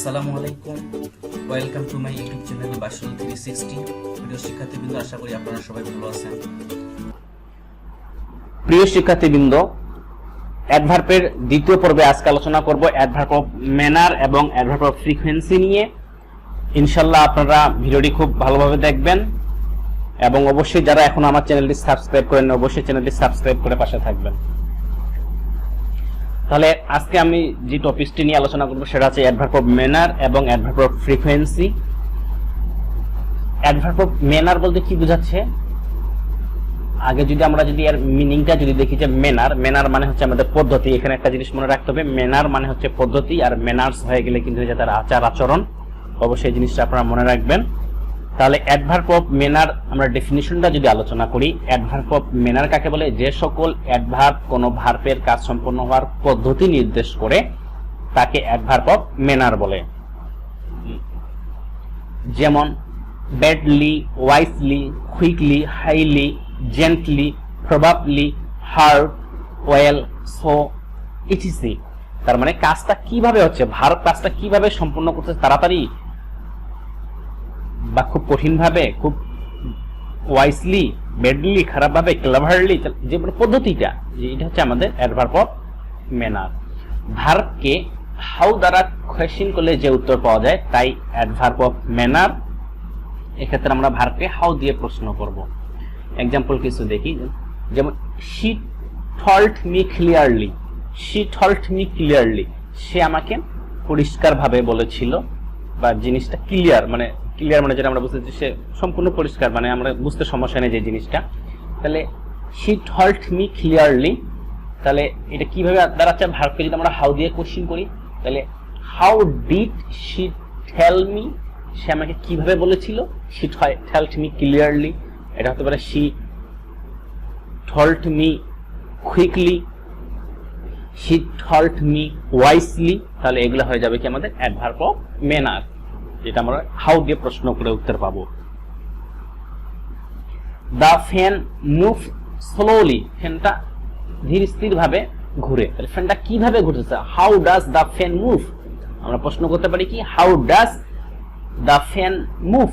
আসসালামু আলাইকুম, welcome to my YouTube channel Bashirul 360। প্রিয় শিক্ষার্থীবৃন্দ, আশা করি আপনারা সবাই ভালো আছেন। প্রিয় শিক্ষার্থীবৃন্দ, অ্যাডভার্বের দ্বিতীয় পর্বে আজকে আলোচনা করব অ্যাডভার্ব অফ ম্যানার এবং অ্যাডভার্ব অফ ফ্রিকোয়েন্সি নিয়ে। ইনশাআল্লাহ আপনারা ভিডিওটি খুব ভালোভাবে দেখবেন এবং অবশ্যই যারা এখন আমার চ্যানেলটি সাবস্ক্রাইব করেন অবশ্যই চ্যানেলটি সাবস্ক্রাইব করে পাশে থাকবেন। তাহলে আজকে আমি যে টপিকটি নিয়ে আলোচনা করব সেটা হচ্ছে অ্যাডভার্ব অফ ম্যানার এবং adverb of frequency. Adverb of manner বলতে কি বোঝাচ্ছে? আগে যদি আমরা এর মিনিংটা দেখি যে ম্যানার মানে হচ্ছে আমাদের পদ্ধতি। এখানে একটা জিনিস মনে রাখতে হবে, ম্যানার মানে হচ্ছে পদ্ধতি, আর ম্যানার্স হয়ে গেলে কিন্তু হয়ে যায় তার আচার আচরণ। অবশ্যই জিনিসটা আপনারা মনে রাখবেন। তাহলে অ্যাডভার্ব অফ ম্যানার আমরা ডেফিনিশনটা যদি আলোচনা করি, অ্যাডভার্ব অফ ম্যানার কাকে বলে? যে সকল অ্যাডভার্ব কোনো ভার্বের কাজ সম্পন্ন হওয়ার পদ্ধতি নির্দেশ করে তাকে অ্যাডভার্ব অফ ম্যানার বলে। যেমন badly, wisely, quickly, highly, gently, probably, hard, well, so etc. তার মানে কাজটা কিভাবে হচ্ছে, ভার্ব কাজটা কিভাবে সম্পন্ন করছে, তাড়াতাড়ি বা খুব কঠিন ভাবে, খুব ওয়াইসলি, ব্যাডলি, খারাপ ভাবে, ক্লেভারলি, যে পদ্ধতিটা, এটা হচ্ছে আমাদের অ্যাডভার্ব অফ ম্যানার। ভার্বকে হাউ দ্বারা কোয়েশ্চেন করলে যে উত্তর পাওয়া যায় তাই অ্যাডভার্ব অফ ম্যানার। এক্ষেত্রে আমরা ভার্বকে হাউ দিয়ে প্রশ্ন করব। এক্সাম্পল কিছু দেখি, যেমন she told me clearly. She told me clearly, সে আমাকে পরিষ্কারভাবে বলেছিল, বা জিনিসটা ক্লিয়ার মানে যেটা আমরা বুঝতেছি সে সম্পূর্ণ পরিষ্কার, মানে আমরা বুঝতে সমস্যা নেই যে জিনিসটা। তাহলে শি টল্ড মি ক্লিয়ারলি, তাহলে এটা কিভাবে দাঁড়াচ্ছে? ভার্বকে যদি আমরা হাউ দিয়ে কোশ্চেন করি, তাহলে how did she tell me, সে আমাকে কিভাবে বলেছিল? She told me clearly. এটা হতে পারে she told me quickly, she told me wisely. তাহলে এগুলো হয়ে যাবে কি আমাদের অ্যাডভার্ব অফ ম্যানার, যেটা আমরা হাউ দিয়ে প্রশ্ন করে উত্তর পাবো। দ্য ফ্যান মুভ স্লোলি, ফ্যানটা ধীর স্থির ভাবে ঘুরে। তাহলে ফ্যানটা কিভাবে ঘুরতেছে? How does the fan move. আমরা প্রশ্ন করতে পারি কি, how does the fan move.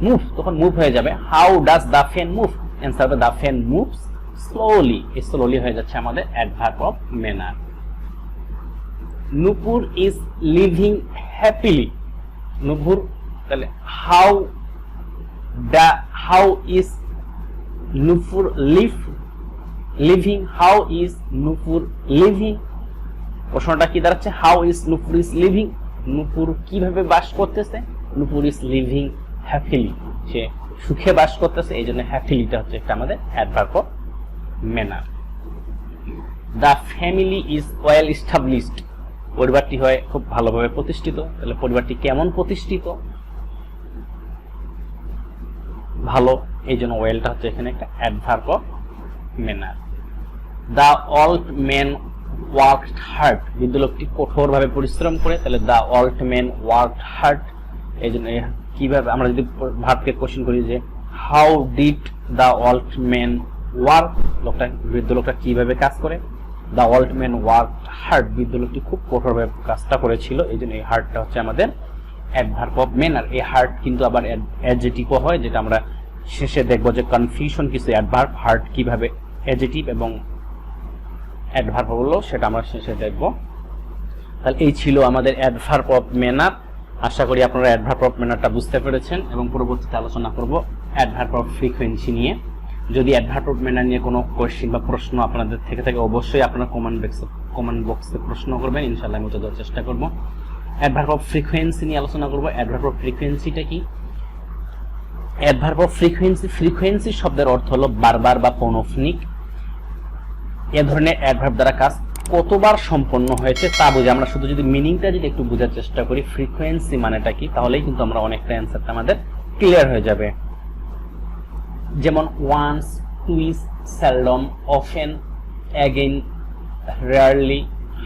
Move তখন মুভ হয়ে যাবে, how does the fan move. Answer হবে দ্য ফ্যান মুভস স্লোলি। এই স্লোলি হয়ে যাচ্ছে আমাদের adverb of manner. Nupur is living happily. Nupur, তাহলে how is Nupur living. How is Nupur living. প্রশ্নটা কি দাঁড়াচ্ছে? How is Nupur is living, Nupur কিভাবে বাস করতেছে? নুপুর ইজ লিভিং হ্যাপিলি, সে সুখে বাস করতেছে, এই জন্য হ্যাপিলিটা হচ্ছে একটা আমাদের adverb of manner. The family is well established, পরিবারটি হয় খুব ভালোভাবে প্রতিষ্ঠিত। তাহলে পরিবারটি কেমন প্রতিষ্ঠিত? ভালো, এই জন্য ওয়েলটা হচ্ছে এখানে একটা adverb of manner. The old man worked hard, বৃদ্ধ লোকটি কঠোরভাবে পরিশ্রম করে। তাহলে the old man worked hard. এই জন্য কিভাবে আমরা যদি ভার্বকে কোশ্চেন করি যে how did the old man work, বৃদ্ধ লোকটা কিভাবে কাজ করে? The old man worked hard, বৃদ্ধ লোকটি খুব কঠোরভাবে কাজটা করেছিল। এই জন্য এই হার্ডটা হচ্ছে আমাদের অ্যাডভার্ব অফ ম্যানার। এই হার্ড কিন্তু আবার অ্যাডজেটিভও হয়, যেটা আমরা শেষে দেখবো যে কনফিউশন কিছু অ্যাডভার্ব হার্ড কিভাবে অ্যাডজেটিভ এবং অ্যাডভার্ব হলো, সেটা আমরা শেষে দেখব। তাহলে এই ছিল আমাদের অ্যাডভার্ব অফ ম্যানার। আশা করি আপনারা অ্যাডভার্ব অফ ম্যানারটা বুঝতে পেরেছেন এবং পরবর্তীতে আলোচনা করব অ্যাডভার্ব অফ ফ্রিকোয়েন্সি নিয়ে। যদি অ্যাডভার্ব অফ ম্যানার নিয়ে কোনো কোয়েশ্চেন বা প্রশ্ন আপনাদের থেকে থাকে অবশ্যই আপনারা কমেন্ট বক্সে প্রশ্ন করবেন, ইনশাআল্লাহ আমি উত্তর দেওয়ার চেষ্টা করব। অ্যাডভার্ব অফ ফ্রিকোয়েন্সি নিয়ে আলোচনা করব। অ্যাডভার্ব অফ ফ্রিকোয়েন্সিটা কি? অ্যাডভার্ব অফ ফ্রিকোয়েন্সি শব্দের অর্থ হলো বারবার বা পৌনঃপুনিক। এ ধরনের অ্যাডভার্ব দ্বারা কাজ কতবার সম্পন্ন হয়েছে তা বুঝে। আমরা শুধু যদি মিনিংটা একটু বোঝার চেষ্টা করি, ফ্রিকোয়েন্সি মানেটা কি, তাহলেই কিন্তু আমরা অনেকটা অ্যান্সারটা আমাদের ক্লিয়ার হয়ে যাবে। যেমন once, twice, seldom, often, again, rarely,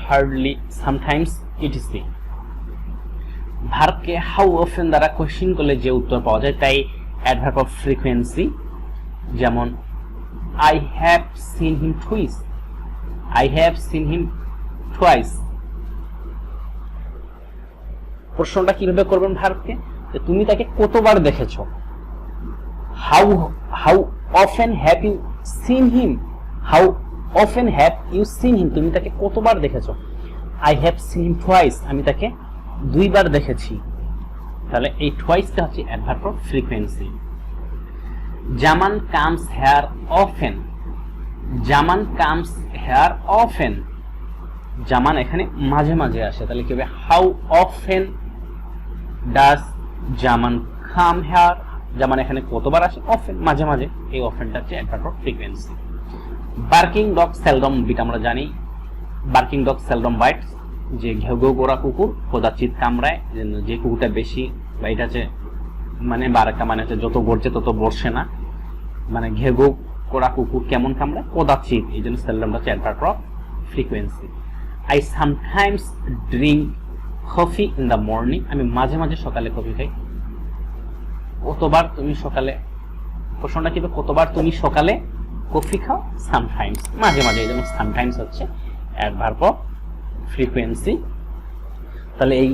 hardly, sometimes, ETC. ভার্বকে হাউ অফেন দ্বারা কোশ্চেন করলে যে উত্তর পাওয়া যায় তাই অ্যাডভার্ব অফ ফ্রিকোয়েন্সি। যেমন I have seen him twice. I have seen him twice. প্রশ্নটা কিভাবে করবেন ভার্বকে, যে তুমি তাকে কতবার দেখেছো। How how often have you seen him, how often have you seen him, তুমি তাকে কতবার দেখেছো। I have seen him twice, আমি তাকে 2 বার দেখেছি। তাহলে এই টুয়াইসটা হচ্ছে adverb of frequency. Zaman comes here often, Zaman comes here often, Zaman এখানে মাঝে মাঝে আসে, তাহলে কি হবে how often does Zaman come here, Zaman এখানে কতবার আসে, অফেন মাঝে মাঝে, এই অফেনটা হচ্ছে adverb of frequency. Barking dog seldom bite, আমরা জানি বার্কিং ডগ সেলডম বাইটস, যে ঘেউ ঘেউ করা কুকুর কদাচিৎ কামড়ায়, যে কুকুরটা বেশি বা এটা হচ্ছে মানে বারাকা মানে হচ্ছে যত গড়ছে তত বর্ষে না, মানে ঘেউ ঘেউ করা কুকুর কেমন কামড়ায়, কদাচিৎ, এই জন্য সেলডমটা হচ্ছে adverb of frequency. I sometimes drink coffee in the morning, আমি মাঝে মাঝে সকালে কফি খাই। কতবার তুমি সকালে, প্রশ্নটা কি, কতবার তুমি সকালে কফি খাও, সামটাইমস মাঝে মাঝে, এই জন্য সামটাইমস হচ্ছে অ্যাডভার্ব অফ ফ্রিকোয়েন্সি। তাহলে এই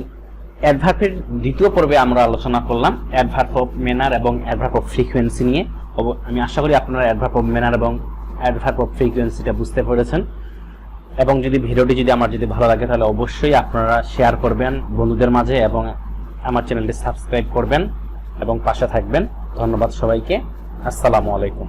অ্যাডভার্বের দ্বিতীয় পর্বে আমরা আলোচনা করলাম অ্যাডভার্ব অফ ম্যানার এবং অ্যাডভার্ব অফ ফ্রিকোয়েন্সি নিয়ে। আমি আশা করি আপনারা অ্যাডভার্ব অফ ম্যানার এবং অ্যাডভার্ব অফ ফ্রিকোয়েন্সিটা বুঝতে পেরেছেন। এবং যদি ভিডিওটি আমার যদি ভালো লাগে তাহলে অবশ্যই আপনারা শেয়ার করবেন বন্ধুদের মাঝে এবং আমার চ্যানেলটি সাবস্ক্রাইব করবেন এবং পাশে থাকবেন। ধন্যবাদ সবাইকে, আসসালামু আলাইকুম।